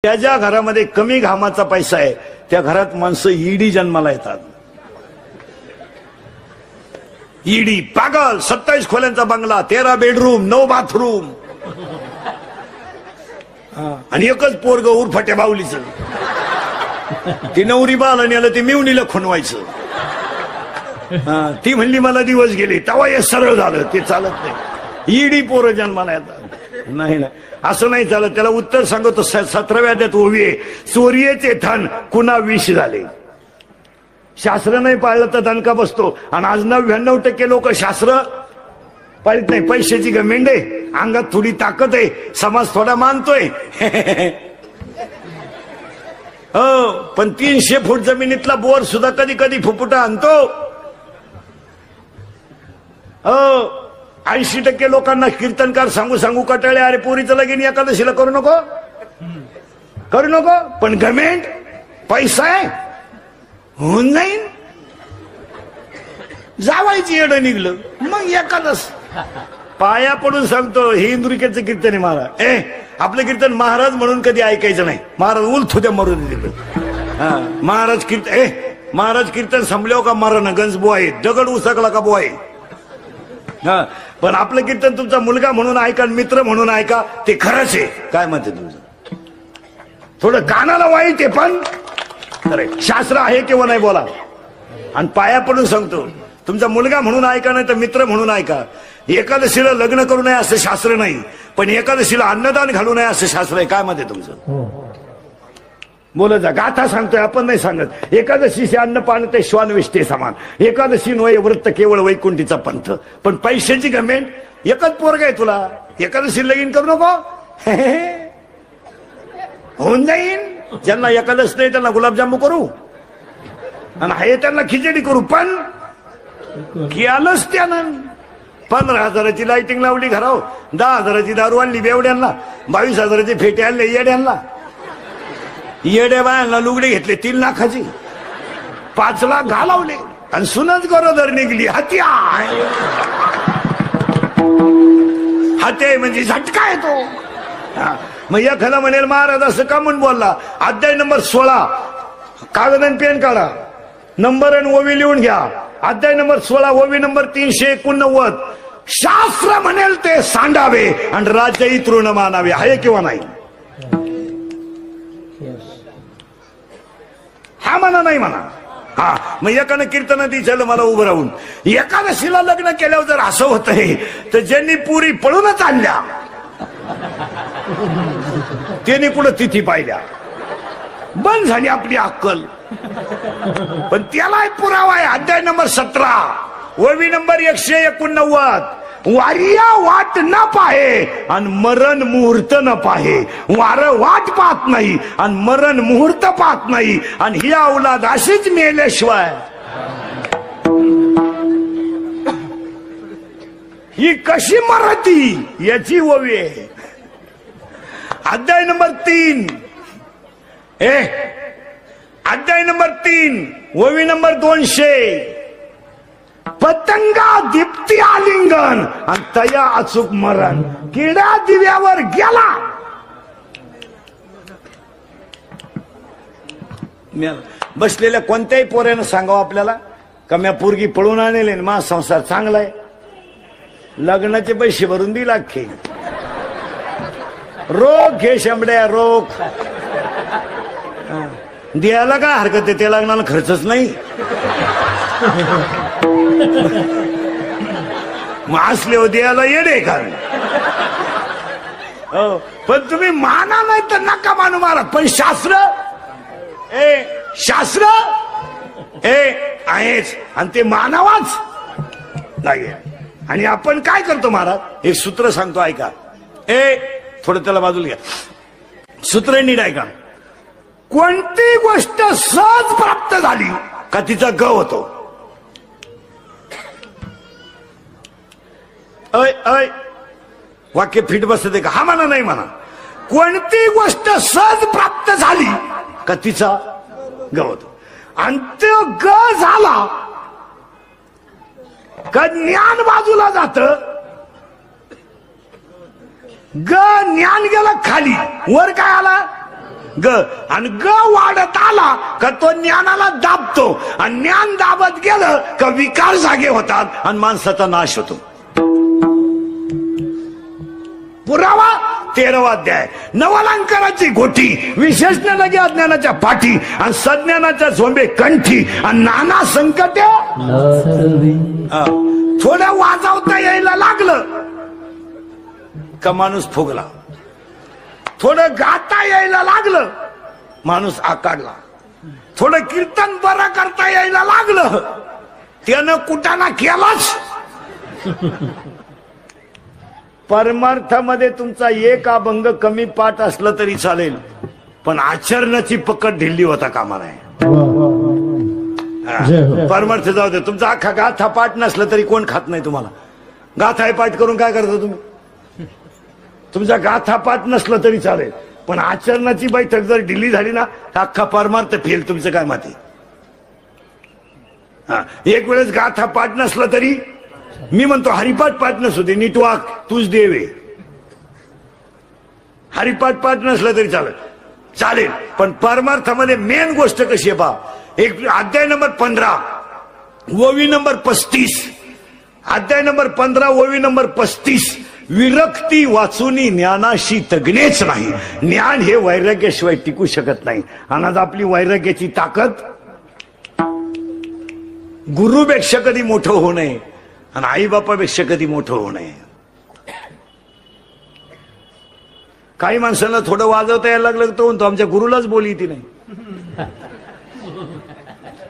ज्या घरामध्ये कमी घामाचा पैसा आहे त्या घरात माणसं ईडी जन्माला येतात. ईडी पागल 27 खोल्यांचा बंगला, 13 बेडरूम, 9 बाथरूम आणि एकच पोरग उरफाट्या बावलीच. ती नवरी बाल आणि आलं ते मिवणीला खुणवायचं. ती म्हणली मला दिवस गेले, तवा हे सरळ झालं. ते चालत नाही. ईडी पोरं जन्माला येतात. नाही ना, असं नाही चालत. त्याला उत्तर सांगतो 17व्या अध्यायात ओवी आहे, चोरीचे धन कुणा विष झाले. शास्त्र नाही पाळलं तर दणका बसतो. आणि आज 99% लोक शास्त्र पाळत नाही. पैशाची गमेंड आहे, अंगात थोडी ताकद आहे, समाज थोडा मानतोय. हो, पण 300 फूट जमिनीतला बोर सुद्धा कधी कधी फुफुटा आणतो. हो, 80% लोकांना कीर्तनकार सांगू सांगू कटाळे, अरे पोरीचं लगीन एकादशीला करू नको, करू नको. पण गमेंट पैसा आहे, होऊन जाईन. जावायची येडं निघलं मग एकादश. पाया पडून सांगतो, हे इंदुरिकेचं कीर्तन आहे महाराज. आपलं कीर्तन महाराज म्हणून कधी ऐकायचं नाही. महाराज उलथुद्या मरून दिलं. महाराज कीर्तन महाराज कीर्तन संपल्यावर का मरण गंजबो आहे, दगड उसकला का बो आहे. पण आपलं कीर्तन तुमचा मुलगा म्हणून ऐका, मित्र म्हणून ऐका, ते खरंच आहे. काय म्हणते तुमचं? थोडं कानाला वाईट आहे पण खरं. शास्त्र आहे किंवा नाही बोला. आणि पाया पडून सांगतो, तुमचा मुलगा म्हणून ऐका, नाही तर मित्र म्हणून ऐका. एकादशीला लग्न करू नये असं शास्त्र नाही, पण एकादशीला अन्नदान घालू नये असं शास्त्र आहे. काय म्हणते तुमचं? बोलत जा. गाथा सांगतोय, आपण नाही सांगत. एकादशीचे अन्न पान ते श्वान विष्टे समान. एकादशी नव्हे व्रत केवळ वैकुंठीचा पंथ. पण पैशाची गमेंट. एकच पोरग आहे तुला, एकादशी लगीन करू नको. होऊन जाईन. ज्यांना एकादश नाही त्यांना गुलाबजामू करू, आणि हे त्यांना खिचडी करू. पण केलंच त्यानं 15,000ची लाइटिंग लावली घराव, 10,000ची दारू आणली बेवड्यांना, 22,000चे फेटे आणले येड्यांना. येड्या बायांना लुगडे घेतले 3 लाखाची, 5 लाख घालवले, आणि सुनच गरोदर निघली. हत्या हत्या म्हणजे झटका येतो. मग एखादा म्हणेल महाराज असं का म्हणून बोलला. अध्याय नंबर 16, कागद आणि पेन काढा, नंबर आणि ओवी लिहून घ्या. अध्याय नंबर 16, ओवी नंबर 389. शास्त्र म्हणेल ते सांडावे आणि राज्यही तृण मानावे. आहे किंवा नाही? हा म्हणा, नाही म्हणा. हा, मग एकानं कीर्तन दिलं मला उभं राहून, एकादशीला लग्न केल्यावर जर असं होतंय तर ज्यांनी पुरी पळूनच आणल्या त्यांनी पुढे तिथी पाहिल्या, बंद झाली आपली अक्कल. पण त्याला पुरावा आहे. अध्याय नंबर 17, ओवी नंबर 189. वारिया वाट न पाहे आणि मरण मुहूर्त न पाहे. वार वाट पाहत नाही आणि मरण मुहूर्त पाहत नाही, आणि ही औलाद अशीच मेल्याशिवाय ही कशी मरती याची ओवी आहे. अध्याय नंबर 3, अध्याय नंबर 3, ओवी नंबर 200. पतंगा दीप्ती आलिंगन आणि तया अचूक मरण. किडा दिव्यावर गेला, बसलेल्या कोणत्याही पोऱ्यानं सांगावं आपल्याला का म्या पोरगी पळून आणले, मा संसार चांगलाय, लग्नाचे पैसे भरून दिला खे. रोग घे शंभड्या, रोग द्यायला काय हरकत आहे, त्या लग्नाला खर्चच नाही. मग असले हो द्यायला येडे का? हो, पण तुम्ही माना नाही तर नका मानू महाराज. पण शास्त्र शास्त्र आहेच, आणि ते मानावाच नाही. आणि आपण काय करतो महाराज, एक सूत्र सांगतो ऐका. थोडं त्याला बाजूला घ्या. सूत्र नीट ऐका. कोणती गोष्ट सहज प्राप्त झाली का तिचा ग होतो. वाक्य फिट बसते का? हा म्हणा, नाही म्हणा. कोणती गोष्ट सहज प्राप्त झाली का तिचा ग होतो. आणि तो ग झाला का ज्ञान बाजूला जात. ग ज्ञान गेलं खाली, वर काय आला? ग आणि ग वाढत आला का तो ज्ञानाला दाबतो आणि ज्ञान दाबत गेलं का विकार जागे होतात आणि माणसाचा नाश होतो. पुरावा 13वा अध्याय. नवलांकाराची गोटी, विशेषण लगे अज्ञानाच्या पाठी आणि सज्ञानाच्या झोंबे कंठी आणि नाना संकटे. थोडं वाजवता यायला लागलं का माणूस फुगला, थोडं गाता यायला लागलं माणूस आकाडला, थोडं कीर्तन बरं करता यायला लागलं त्यानं कुटाणा केलाच. परमार्थामध्ये तुमचा एक अभंग कमी पाठ असलं तरी चालेल, पण आचरणाची पकड ढिल्ली होता कामा नये. परमार्थ जाऊ दे, तुमचा अख्खा गाथा पाठ नसलं तरी कोण खात नाही तुम्हाला. गाथा पाठ करून काय करता तुम्ही? तुमचा गाथा पाठ नसलं तरी चालेल, पण आचरणाची बैठक जर ढिल्ली झाली ना तर अख्खा परमार्थ फेल. तुमचं काय मत आहे? एक वेळेस गाथा पाठ नसलं तरी मी म्हणतो हरिपाठ पाठ नसू दे, नीट वाक, तूच देवे. हरिपाठ पाठ नसलं तरी चालेल, पण परमार्थामध्ये मेन गोष्ट कशी आहे पहा. एक अध्याय नंबर 15 ओवी नंबर 35, अध्याय नंबर 15 ओवी नंबर 35. विरक्ती वाचूनी ज्ञानाशी तगणेच नाही. ज्ञान हे वैराग्याशिवाय टिकू शकत नाही. आणि आज आपली वैराग्याची ताकद गुरुपेक्षा कधी मोठं होऊ नये आणि आई बापापेक्षा कधी मोठं होऊ नये. काही माणसांना थोडं वाजवता यायला लागलं तो म्हणतो आमच्या गुरुलाच बोली ती नाही.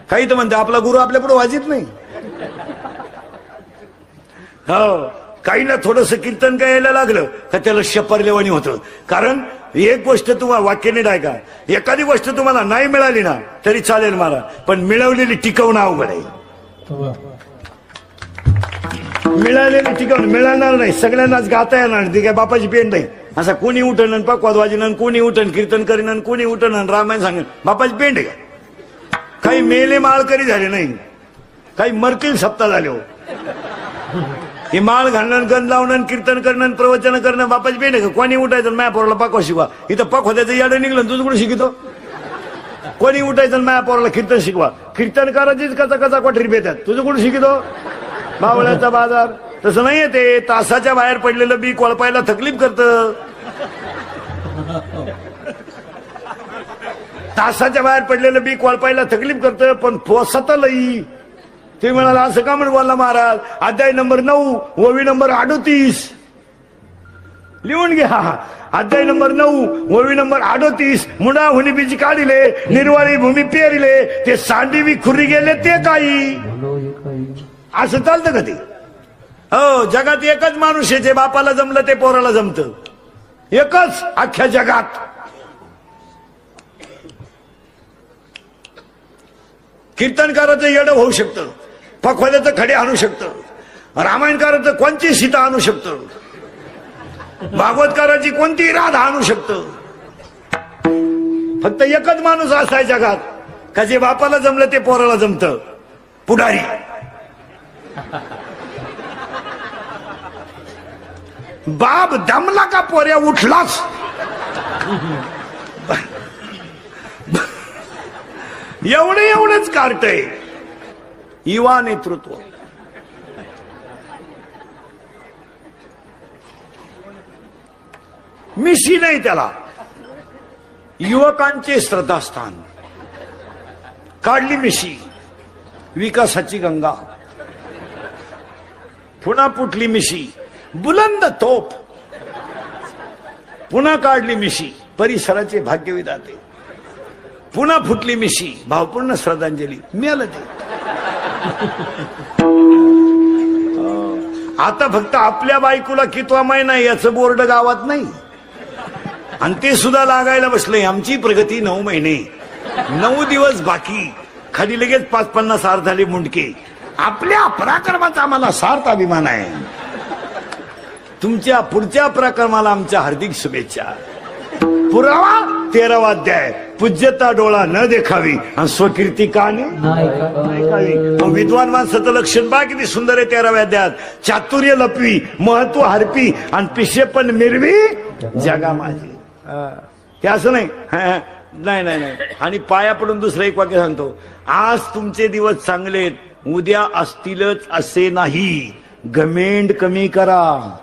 काही तर म्हणते आपला गुरु आपल्या पुढे वाजित नाही. हो, काहीला थोडस कीर्तन काय यायला लागलं का त्याला शपरलेवाणी होतं. कारण एक गोष्ट तुम्हाला वाक्याने नाही का, एखादी गोष्ट तुम्हाला नाही मिळाली ना तरी चालेल मला, पण मिळवलेली टिकवणं अवघड आहे. मिळालेली टिकवणं मिळणार नाही. सगळ्यांनाच गाता येणार ती काय बापाची पेंट नाही. असं कोणी उठण पकवाद वाजन, कोणी उठण कीर्तन करीन, कोणी उठण रामायण सांगेन, बापाची पेंट आहे का? काही मेले माळकरी झाले नाही, काही मरतील सप्ताह झाले. हो, हे माळ घालणं, गंध लावणं, कीर्तन करणं, प्रवचन करणं बापाची पेंट आहे का? कोणी उठायचं माया पोराला पकवा शिकवा. इथं पक होत्याचं याडं निघलं, तुझं कुठे शिकतो? कोणी उठायचं माया पोराला कीर्तन शिकवा. कीर्तन करायचीच कचा कचा कोठरी बेतात, तुझं कुठे शिकतो? बावळ्याचा बाजार. तसं नाहीये ते. तासाच्या बाहेर पडलेलं बी कोळपायला तकलीफ करतं. तासाच्या बाहेर पडलेलं बी कोळपायला तकलीफ करतं, पण पोसत लई. ते म्हणाला असं का म्हणून बोलला महाराज. अध्याय नंबर 9 ओवी नंबर 38 लिहून घ्या. अध्याय नंबर 9 ओवी नंबर 38. मुडा हुनी बीज काढिले, निर्वाळी भूमी पेरिले, ते सांडीवी खुरी गेले ते काही. असं चालतं का ते? हो, जगात एकच माणूस आहे जे बापाला जमलं ते पोराला जमतं. एकच अख्ख्या जगात. कीर्तनकाराचं येडं होऊ शकतं, पखवाद्याचं खडे आणू शकतं, रामायणकाराचं कोणती सीता आणू शकतं, भागवतकाराची कोणती राधा आणू शकतं. फक्त एकच माणूस असा आहे जगात का जे बापाला जमलं ते पोराला जमतं. पुढारी. बाप दमला का पोऱ्या उठलाच. एवढंच कार्ट आहे. युवा नेतृत्व. मिशी नाही त्याला. युवकांचे श्रद्धास्थान. काढली मिशी, विकासाची गंगा. पुन्हा फुटली मिशी, बुलंद तोप. पुन्हा काढली मिशी, परिसराचे भाग्यविधाते. पुन्हा फुटली मिशी, भावपूर्ण श्रद्धांजली. मिळालं ते. आता फक्त आपल्या बायकोला कितवा महिना याचं बोर्ड गावात नाही, आणि ते सुद्धा लागायला बसले. आमची प्रगती 9 महिने, 9 दिवस बाकी. खाली लगेच 50-50 सार झाले मुंडके. आपल्या पराक्रमाचा आम्हाला सार्थ अभिमान आहे. तुमच्या पुढच्या पराक्रमाला आमच्या हार्दिक शुभेच्छा. पुरावा 13वा अध्याय. पूज्यता डोळा न देखावी आणि स्वकीर्ती काने ऐकावी. विद्वान माणसाचं लक्षण बा किती सुंदर आहे 13व्या अध्यायात. चातुर्य लपवी, महत्व हरपी आणि पिशेपण मिरवी जगा माझी. हे असं नाही. नाही नाही नाही. आणि पाया पडून दुसरं एक वाक्य सांगतो, आज तुमचे दिवस चांगलेत, उद्या असतीलच असे नाही. घमेंड कमी करा.